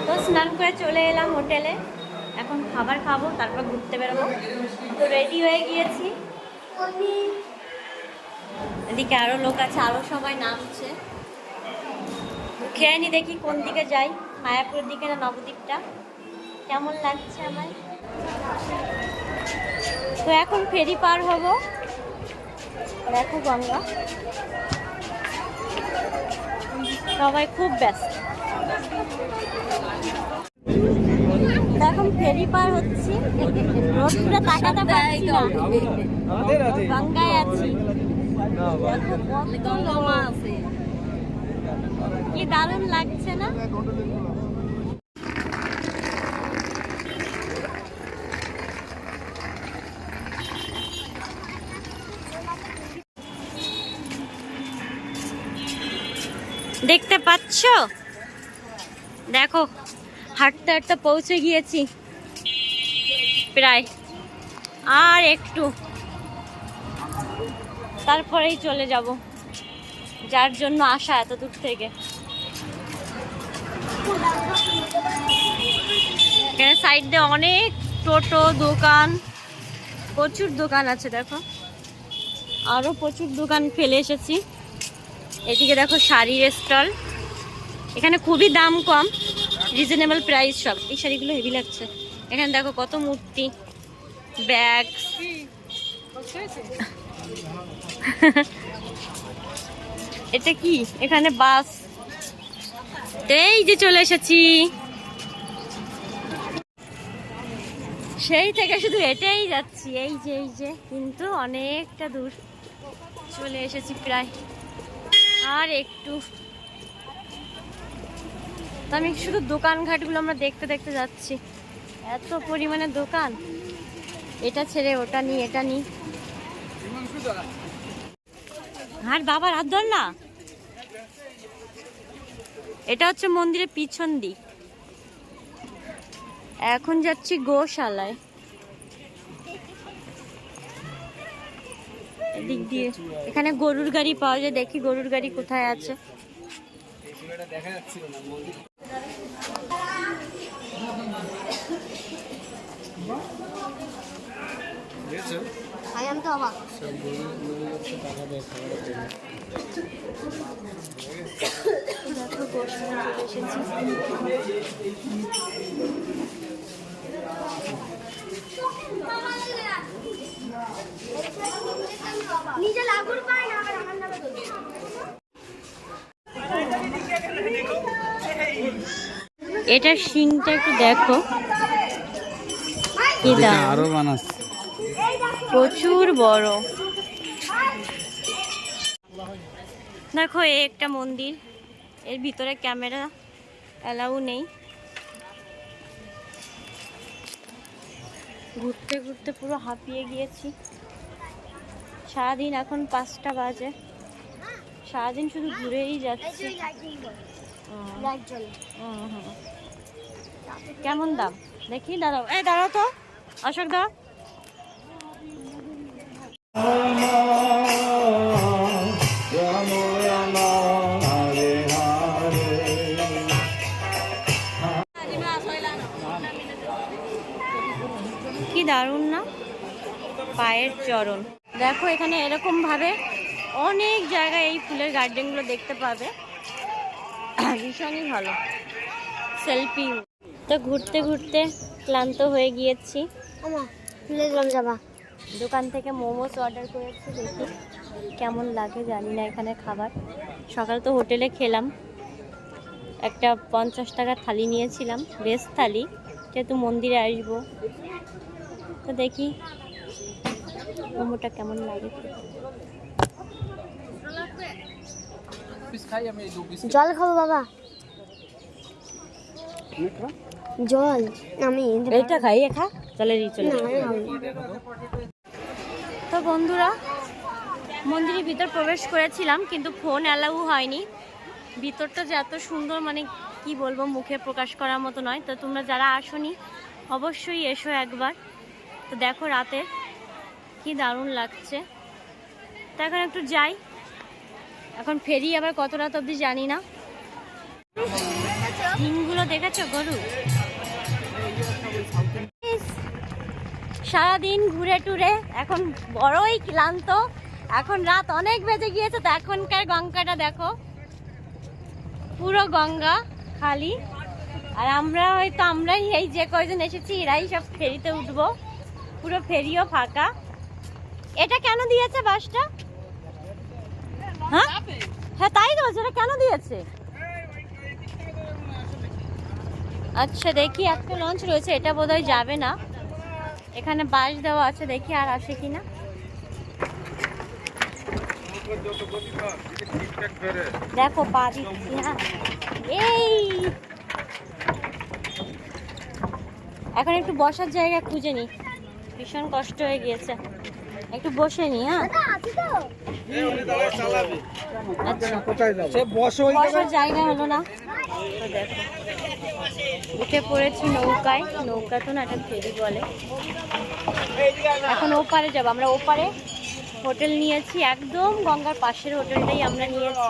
তো স্নান করে চলে এলাম হোটেলে, এখন খাবার খাবো, তারপর ঘুরতে বেরোবো। তো রেডি হয়ে গিয়েছি। এদিকে আরো লোক আছে, আরো সবাই নামছে। খেয়ে নি, দেখি কোন দিকে যাই, মায়াপুরের দিকে না নবদ্বীপটা, কেমন লাগছে আমার। তো এখন ফেরি পার হব। দেখো গঙ্গা, সবাই খুব ব্যস্ত। এখন ফেরি পার হচ্ছি, রোডটা তাকাতে পারছি না, গঙ্গায় আছি। কি দারুণ লাগছে না? দেখতে পাচ্ছ? দেখো হাঁটতে হাঁটতে পৌঁছে গিয়েছি প্রায়, আর একটু তারপরেই চলে যাব, যার জন্য আসা এত দূর থেকে। এখানে সাইড দিয়ে অনেক টোটো, দোকান, প্রচুর দোকান আছে। দেখো আরো প্রচুর দোকান ফেলে এসেছি। এদিকে দেখো শাড়ির স্টল, এখানে খুবই দাম কম, রিজনেবল প্রাইস সব। এই শাড়িগুলো হেভি লাগছে। এখানে দেখো কত মূর্তি, ব্যাগ। এটা কি? এখানে বাস। এই যে চলে এসেছি, সেই থেকে শুধু হেঁটেই যাচ্ছি। এই যে কিন্তু অনেকটা দূর চলে এসেছি প্রায়, আর একটু। তো আমি শুধু দোকানঘাটগুলো আমরা দেখতে দেখতে যাচ্ছি, এত পরিমাণে দোকান, এটা ছেড়ে ওটা নি, এটা নি। আর বাবার হাত ধর না। এটা হচ্ছে মন্দিরের পিছন দিক। এখন যাচ্ছি গোশালায়, এদিক দিয়ে। এখানে গরুর গাড়ি পাওয়া যায়, দেখি গরুর গাড়ি কোথায় আছে। দেখো গোশালা চলে এসেছি। এটা শিংটা একটু দেখো, কি দাম, আরো বানাচ্ছে, প্রচুর বড়। দেখো এই একটা মন্দির, এর ভিতরে ক্যামেরা অ্যালাউ নেই। ঘুরতে ঘুরতে পুরো হাঁপিয়ে গিয়েছি। সারাদিন, এখন 5টা বাজে, সারাদিন শুধু ঘুরেই যাচ্ছি। কেমন দাম দেখি, দাঁড়াও, এই দাঁড়াও তো, অশোক দা। কি দারুণ না, পায়ের চরণ। দেখো এখানে এরকম ভাবে অনেক জায়গায় এই ফুলের গার্ডেনগুলো দেখতে পাবে, ভীষণই ভালো সেলফি। তো ঘুরতে ঘুরতে ক্লান্ত হয়ে গিয়েছি। দোকান থেকে মোমোস অর্ডার করেছি, দেখি কেমন লাগে, জানি না এখানে খাবার। সকাল তো হোটেলে খেলাম, একটা 50 টাকার থালি নিয়েছিলাম, ভেজ থালি, যেহেতু মন্দিরে আসবো। তো দেখি মোমোটা কেমন লাগে। জল খাবো বাবা, জল। আমি এইটা খাই, খা চলে চলে। তো বন্ধুরা, মন্দিরের ভিতর প্রবেশ করেছিলাম, কিন্তু ফোন অ্যালাউ হয়নি। ভিতরটা যে এত সুন্দর, মানে কি বলবো, মুখে প্রকাশ করার মতো নয়। তো তোমরা যারা আসোনি অবশ্যই এসো একবার। তো দেখো রাতে কি দারুণ লাগছে। তো এখন একটু যাই, এখন ফেরি আবার কত রাত অবধি জানি না। দিনগুলো দেখেছো গরু? সারাদিন ঘুরে টুরে এখন বড়ই ক্লান্ত। এখন রাত অনেক বেজে গিয়েছে, তো এখনকার গঙ্গাটা দেখো, পুরো গঙ্গা খালি। আর আমরাই এই যে কয়জন এসেছি এরাই সব ফেরিতে উঠবো, পুরো ফেরিও ফাঁকা। এটা কেন দিয়েছে বাসটা? হ্যাঁ হ্যাঁ তাই তো, এটা কেন দিয়েছে? আচ্ছা দেখি, একটা লঞ্চ রয়েছে, এটা বোধহয় যাবে না। এখানে বাস দেওয়া আছে, দেখি আর আসে কিনা। দেখো পা দিচ্ছি। হ্যাঁ এই এখন একটু বসার জায়গা খুঁজে নি, ভীষণ কষ্ট হয়ে গিয়েছে, একটু বসে নি। হ্যাঁ বসার জায়গা হলো না, তো দেখো উঠে পড়েছি নৌকায়। নৌকা তো না, এটা ফেরি বলে। এখন ওপারে যাবো আমরা, ওপারে হোটেল নিয়েছি, একদম গঙ্গার পাশের হোটেলটাই আমরা নিয়েছি।